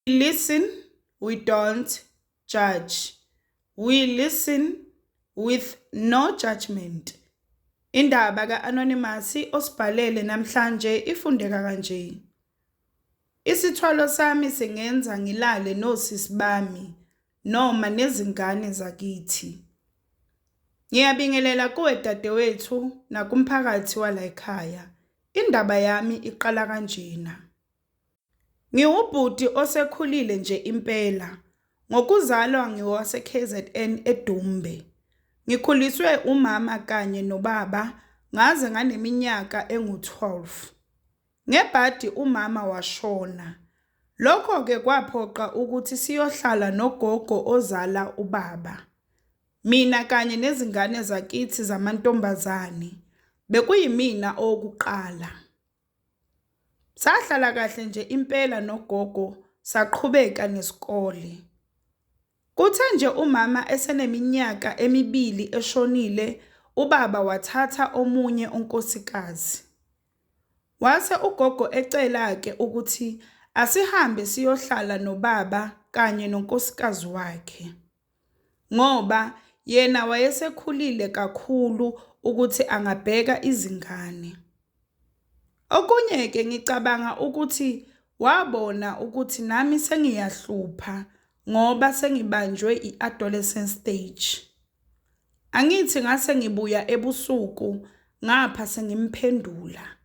Listen, we don't judge. We listen with no judgment. Indaba ka-Anonymous osibhalele namhlanje ifundeka kanje. Isithwalo sami singenza ngilale nosisi bami noma nezingane zakithi. Ngiyabingelela kuwe dadewethu nakumphakathi wala ekhaya. Indaba yami iqala kanjena. Ngiwubhuti osekhulile nje impela. Ngokuzalwa ngiwase KZN eDumbe. Ngikhuliswe umama kanye nobaba ngaze nganeminyaka engu-12. Ngebhadi umama washona. Lokho ke kwaphoqa ukuthi siyohlala nogogo ozala ubaba. Mina kanye nezingane zakithi zamantombazane bekuyimina owokuqala. Sahlala kahle nje impela nogogo saqhubeka nesikole. Kuthe nje umama eseneminyaka emibili eshonile, ubaba wathatha omunye unkosikazi. Wase ugogo ecela ke ukuthi asihambe siyohlala nobaba kanye nonkosikazi wakhe. Ngoba yena wayesekhulile kakhulu ukuthi angabheka izingane. Okunye ke ngicabanga ukuthi wabona ukuthi nami sengiyahlupha ngoba sengibanjwe i-adolescent stage. Angithi ngase ngibuya ebusuku ngapha sengimphendula.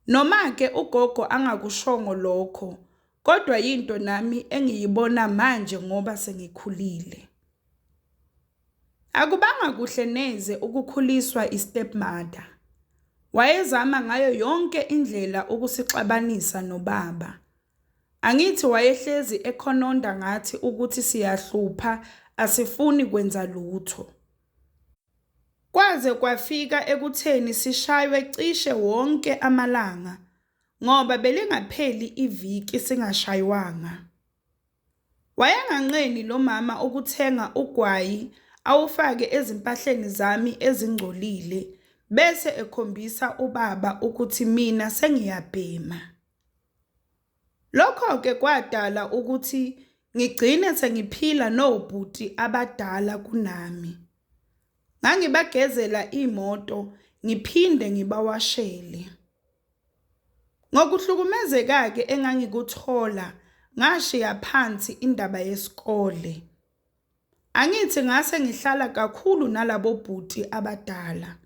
Noma ke ugogo angakushongo lokho, kodwa yinto nami engiyibona manje ngoba sengikhulile. Akubanga kuhle neze ukukhuliswa i-stepmother. Wayezama ngayo yonke indlela ukusixabanisa nobaba. Angithi wayehlezi ekhononda ngathi ukuthi siyahlupha asifuni kwenza lutho. Kwaze kwafika ekutheni sishaywe cishe wonke amalanga ngoba belingapheli iviki singashayiwanga. Wayenganqeni lo mama ukuthenga ugwayi awufake ezimpahleni zami ezingcolile bese ekhombisa ubaba ukuthi mina sengiyabhema. Lokho ke kwadala ukuthi ngigcine sengiphila nobhuti abadala kunami. Ngangibagezela imoto ngiphinde ngibawashele. Ngokuhlukumezeka ke engangikuthola ngashiya phansi indaba yesikole. Angithi ngase ngihlala kakhulu nalabo bhuti abadala.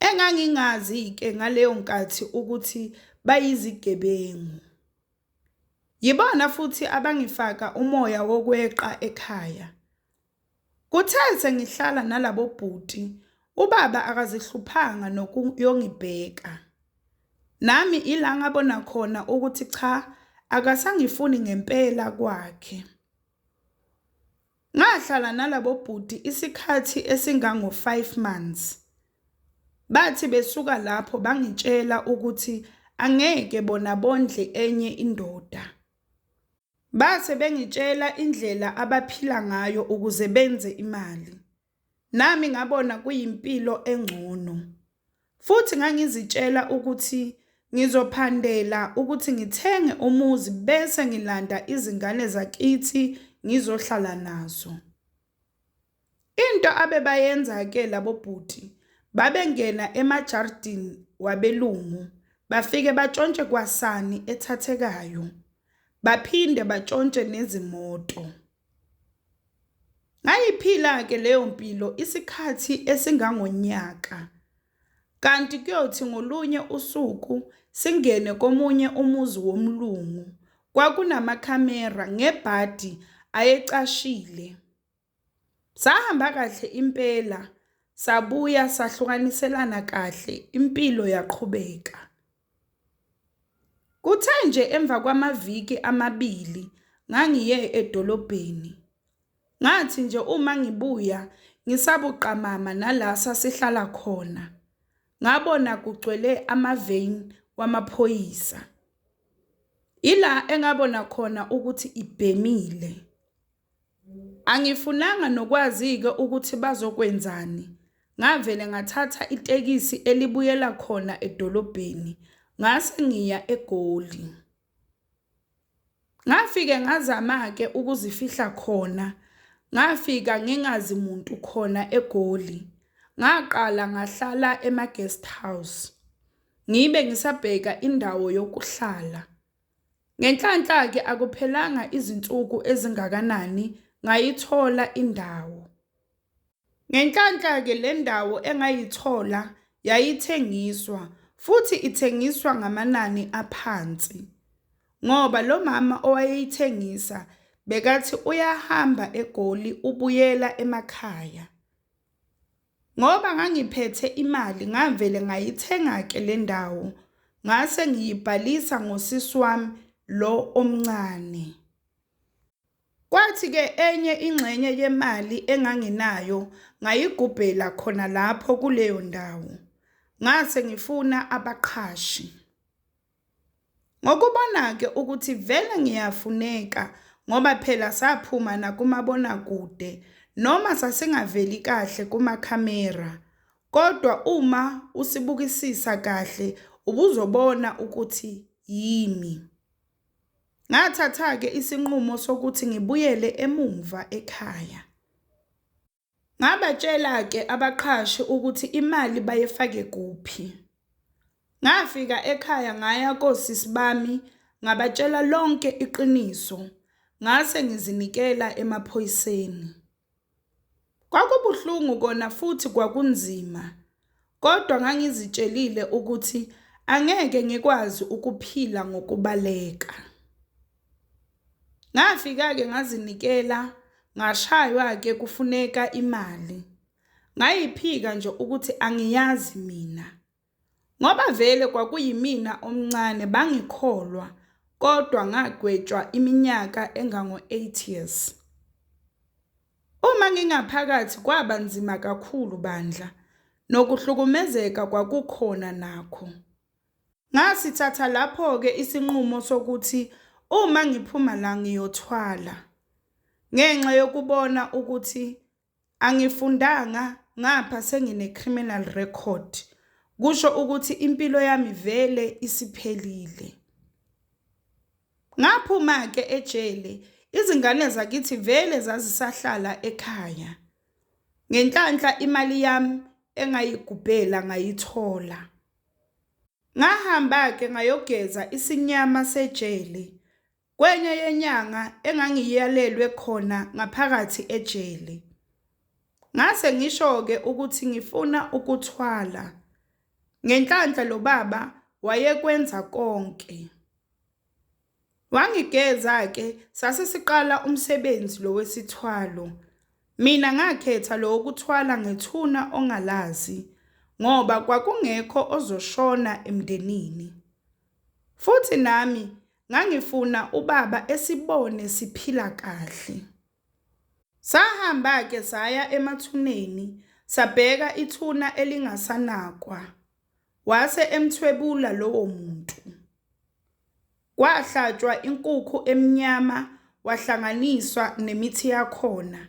Engangingazi ke ngaleyo nkathi ukuthi bayizigebengu. Yibona futhi abangifaka umoya wokweqa ekhaya. Kuthe sengihlala nalabo bhuti, ubaba akazihluphanga nokuyongibheka. Nami ila ngabona khona ukuthi cha, akasangifuni ngempela kwakhe. Ngahlala nalabo bhuti isikhathi esingango-5 months. Bathi besuka lapho bangitshela ukuthi angeke bona bondle enye indoda. Base bengitshela indlela abaphila ngayo ukuze benze imali. Nami ngabona kuyimpilo engcono. Futhi ngangizitshela ukuthi ngizophandela ukuthi ngithenge umuzi bese ngilanda izingane zakithi ngizohlala nazo. Into abebayenza ke labo bhuti, babengena emajardini wabelungu, bafike batshontshe kwasani ethathekayo. Baphinde batshontshe nezimoto. Ngayiphila ke leyo mpilo isikhathi esingangonyaka. Kanti kuyothi ngolunye usuku singene komunye umuzi womlungu. Kwakunamakhamera ngebhadi ayecashile. Sahamba kahle impela, sabuya sahlukaniselana kahle, impilo yaqhubeka. Kuthe nje emva kwamaviki amabili ngangiye edolobheni. Ngathi nje uma ngibuya ngisabuqamama nalasa sihlala khona. Ngabona kugcwele amaveni wamaphoyisa. Ila engabona khona ukuthi ibhemile. Angifunanga nokwazi-ke ukuthi bazokwenzani. Ngavele ngathatha itekisi elibuyela khona edolobheni. Ngase ngiya eGoli. Ngafike ngazama-ke ukuzifihla khona, ngafika ngingazi muntu khona eGoli. Ngaqala ngahlala ema-guest house, ngibe ngisabheka indawo yokuhlala. Ngenhlanhla-ke akuphelanga izinsuku ezingakanani ngayithola indawo. Ngenhlanhla-ke le ndawo engayithola yayithengiswa futhi ithengiswa ngamanani aphansi. Ngoba lo mama owayeyithengisa bekathi uyahamba eGoli ubuyela emakhaya. Ngoba ngangiphethe imali ngavele ngayithenga-ke le ndawo, ngase ngiyibhalisa ngosisi wami lo omncane. Kwathi-ke enye ingxenye yemali enganginayo ngayigubhela khona lapho kuleyo ndawo. Ngase ngifuna abaqhashi. Ngokubona-ke ukuthi vele ngiyafuneka ngoba phela saphuma nakumabonakude noma sasingaveli kahle kumakhamera, kodwa uma usibukisisa kahle ubuzobona ukuthi yimi. Ngathatha-ke isinqumo sokuthi ngibuyele emumva ekhaya. Ngabatshela-ke abaqhashi ukuthi imali bayifake kuphi. Ngafika ekhaya ngaya kosisi bami ngabatshela lonke iqiniso, ngase ngizinikela emaphoyiseni. Kwakubuhlungu kona futhi kwakunzima, kodwa ngangizitshelile ukuthi angeke ngikwazi ukuphila ngokubaleka. Ngafika-ke ngazinikela, ngashaywa-ke kufuneka imali. Ngayiphika nje ukuthi angiyazi mina. Ngoba vele kwakuyimina omncane bangikholwa, kodwa ngagwetshwa iminyaka engango-8 years. Uma ngingaphakathi kwaba nzima kakhulu bandla, nokuhlukumezeka kwakukhona nakho. Ngasithatha lapho-ke isinqumo sokuthi uma ngiphuma la ngiyothwala. Ngenxa yokubona ukuthi angifundanga ngapha sengine-criminal record, kusho ukuthi impilo yami vele isiphelile. Ngaphuma-ke ejele, izingane zakithi vele zazisahlala ekhaya. Ngenhlanhla imali yami engayigubhela ngayithola. Ngahamba-ke ngayogeza isinyama sejele kwenye yenyanga engangiyalelwe khona ngaphakathi ejele. Ngase ngisho-ke ukuthi ngifuna ukuthwala. Ngenhlanhla lo baba wayekwenza konke. Wangigeza-ke sasesiqala umsebenzi lo wesithwalo. Mina ngakhetha lo wokuthwala ngethuna ongalazi ngoba kwakungekho ozoshona emndenini. Futhi nami ngangifuna ubaba esibone siphila kahle. Sahamba-ke saya emathuneni sabheka ithuna elingasanakwa. Wase emthwebula lowo muntu. Kwahlatshwa inkukhu emnyama wahlanganiswa nemithi yakhona.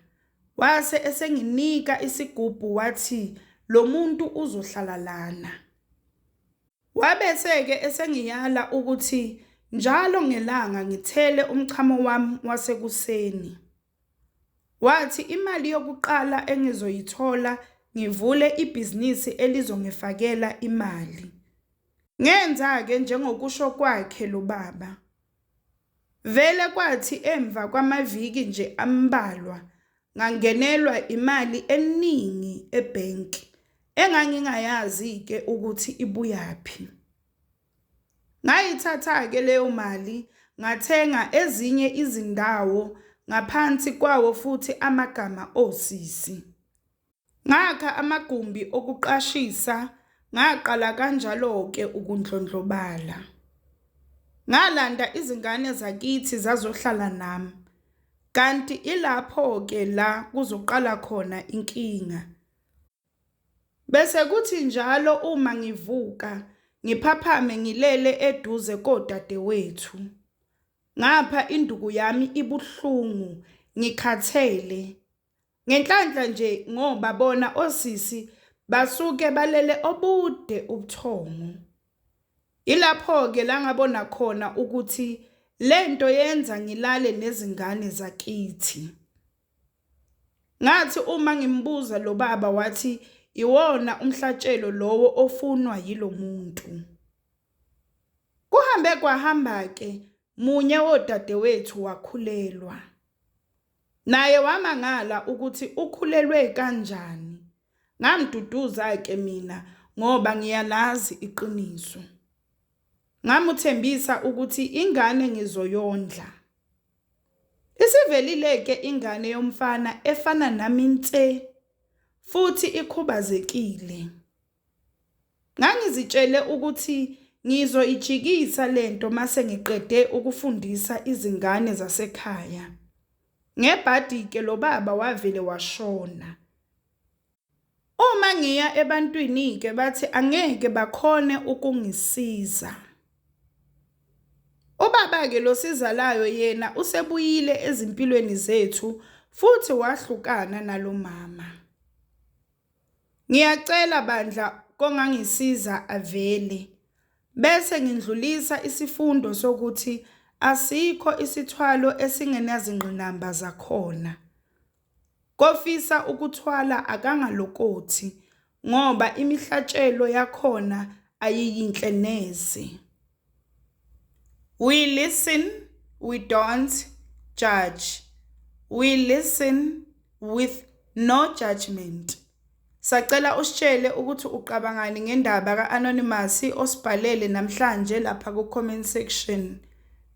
Wase esenginika isigubhu wathi lo muntu uzohlala lana. Wabese-ke esengiyala ukuthi njalo ngelanga ngithele umchamo wami wasekuseni. Wathi imali yokuqala engizoyithola ngivule ibhizinisi elizongifakela imali. Ngenza-ke njengokusho kwakhe lo baba. Vele kwathi emva kwamaviki nje ambalwa ngangenelwa imali eningi ebhenki engangingayazi-ke ukuthi ibuyaphi. Ngayithatha-ke leyo mali ngathenga ezinye izindawo ngaphansi kwawo futhi amagama osisi. Ngakha amagumbi okuqashisa, ngaqala kanjalo-ke ukundlondlobala. Ngalanda izingane zakithi zazohlala nami, kanti ilapho-ke la kuzoqala khona inkinga. Bese kuthi njalo uma ngivuka, ngiphaphame ngilele eduze kodadewethu. Ngapha induku yami ibuhlungu, ngikhathele. Ngenhlanhla nje ngoba bona osisi basuke balele obude ubuthongo. Ilapho-ke la ngabona khona ukuthi Lento yenza ngilale nezingane zakithi. Ngathi uma ngimbuza lo baba wathi iwona umhlatshelo lowo ofunwa yilo muntu. Kuhambe kwahamba ke munye wodadewethu wakhulelwa. Naye wamangala ukuthi ukhulelwe kanjani. Ngamduduza ke mina ngoba ngiyalazi iqiniso. Ngamuthembisa ukuthi ingane ngizoyondla. Isivelile ke ingane yomfana efana nami nse futhi ikhubazekile. Ngangizitshele ukuthi ngizoijikisa lento mase ngiqede ukufundisa izingane zasekhaya. Ngebhadi ke lo baba wavele washona. Uma ngiya ebantwini ke bathi angeke bakhone ukungisiza. Ubaba ke lo sizalayo yena usebuyile ezimpilweni zethu futhi wahlukana nalo mama. Ngiyacela bandla kongangisiza avele bese ngindlulisa isifundo sokuthi asikho isithwalo esingenazingqinamba zakhona. Kofisa ukuthwala akangalokothi ngoba imihlatshelo yakhona ayiyinhle neze. We listen, we don't judge. We listen with no judgment. Sacela usitshele ukuthi uqabangani ngendaba ka-Anonymous osibhalele namhlanje lapha ku-comment section.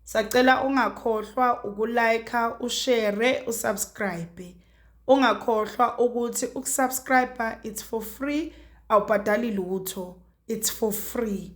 Sacela ungakhohlwa ukulike, ushare, usubscribe. Ungakhohlwa ukuthi ukusubscribe it's for free, awubhadali lutho, it's for free.